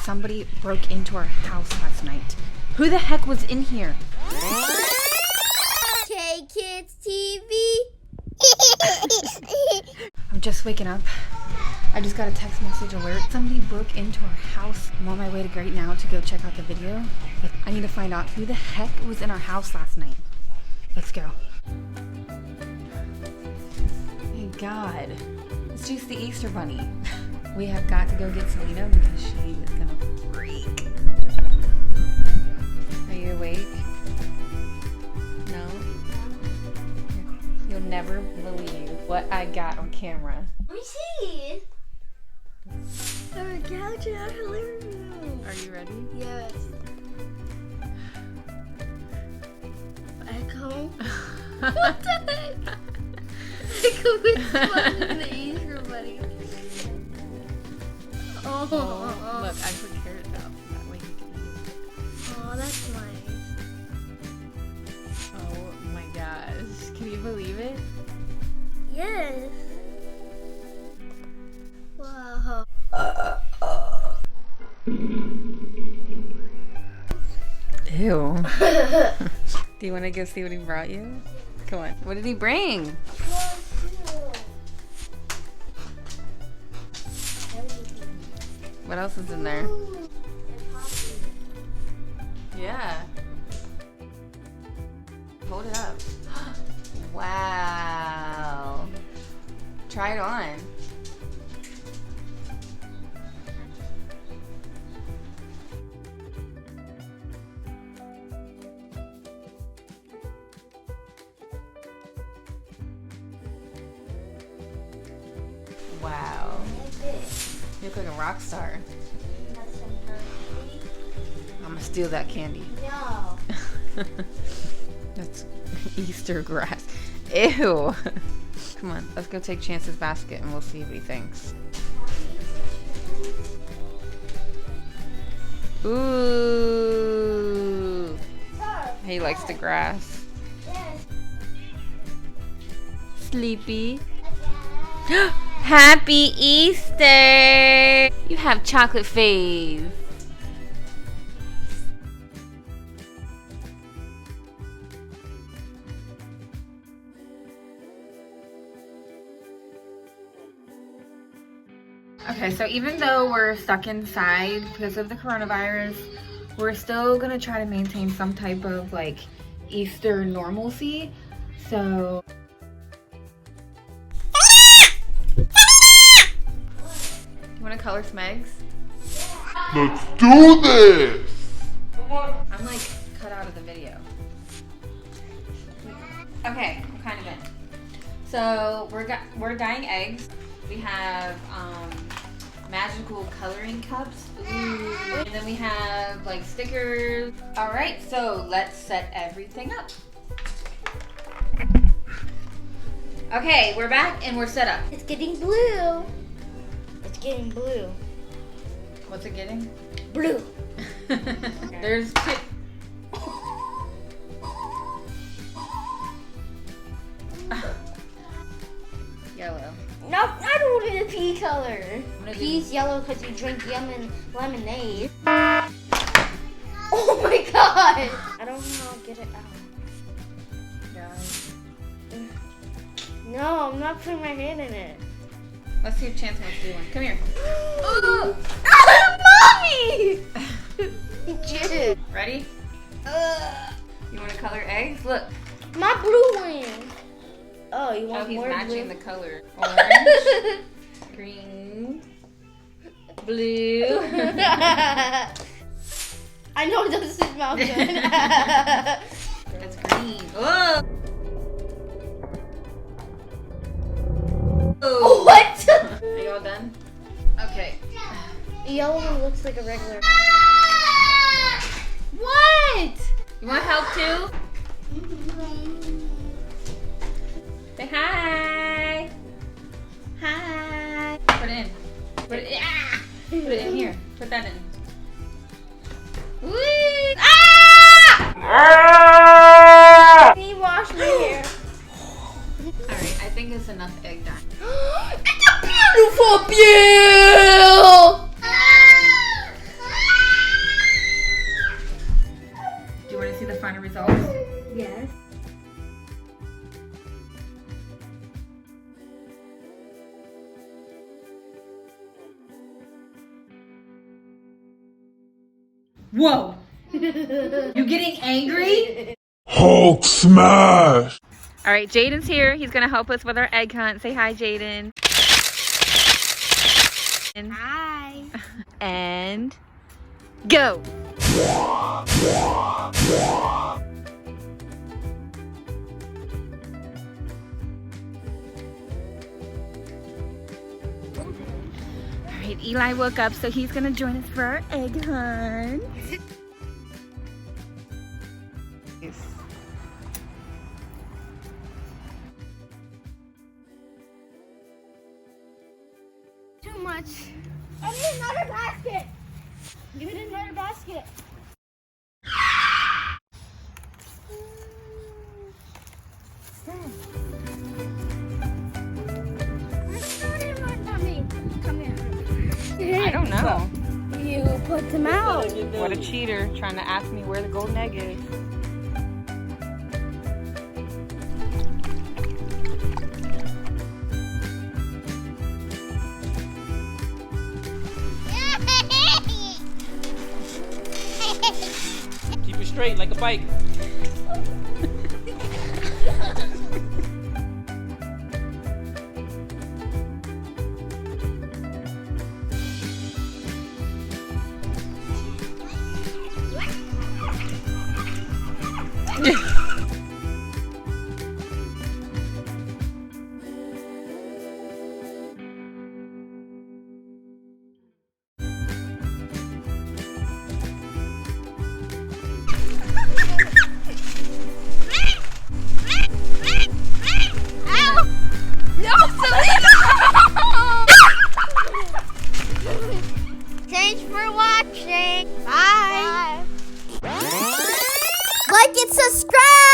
Somebody broke into our house last night. Who the heck was in here? K-KIDZ TV. I'm just waking up. I just got a text message alert. Somebody broke into our house. I'm on my way to Great Now to go check out the video. But I need to find out who the heck was in our house last night. Let's go. Thank God. It's just the Easter Bunny. We have got to go get Selena because she is gonna freak. Are you awake? No? You'll never believe what I got on camera. Let me see. Our couch in our living room. Are you ready? Yes. Echo. What the heck? Echo is fun in the Easter Bunny. Oh, Look, I put carrots out. That way you can eat it. Oh, that's nice. Oh my gosh. Can you believe it? Yes. Wow. Ew. Do you want to go see what he brought you? Come on. What did he bring? What else is in there? Yeah. Hold it up. Wow. Try it on. Wow. You look like a rock star. I'm gonna steal that candy. No. That's Easter grass. Ew. Come on, let's go take Chance's basket and we'll see what he thinks. Ooh. He likes the grass. Sleepy. Happy Easter! You have chocolate face. Okay, so even though we're stuck inside because of the coronavirus, we're still gonna try to maintain some type of like Easter normalcy. So you wanna color Smegs? Let's do this! I'm like cut out of the video. Okay, I'm kind of in. So we're dyeing eggs. We have magical coloring cups. Ooh. And then we have like stickers. All right, so let's set everything up. Okay, we're back and we're set up. It's getting blue. It's getting blue. What's it getting? Blue. There's two. Yellow. No, I don't want the pea color. gonna Pea's yellow because you drink lemonade. Oh my god! I don't know how to get it out. No, I'm not putting my hand in it. Let's see if Chance wants to do one. Come here. Ooh. Mommy! Dude. Ready? You want to color eggs? Look. My blue one. Oh, you want Oh, he's more matching blue? the color. Orange, green, blue. I know it doesn't smell good. It's green. Whoa! What? Are you all done? Okay. The yellow one looks like a regular. What? You want help too? Say hi. Hi. Put it in. Put it in. Ah! Put it in here. Put that in. Whee! Ah! Can you wash my hair? Alright, I think it's enough egg dye. It's a beautiful peel! Whoa. You getting angry? Hulk smash! All right, Jaden's here. He's gonna help us with our egg hunt. Say hi, Jaden. Hi. And go. All right, Eli woke up, so he's gonna join us for our egg hunt. Too much. I need another basket. Give me another basket. Come here. I don't know. You put them out. What a cheater, trying to ask me where the golden egg is. Keep it straight like a bike. Thanks for watching. Bye. Like and subscribe.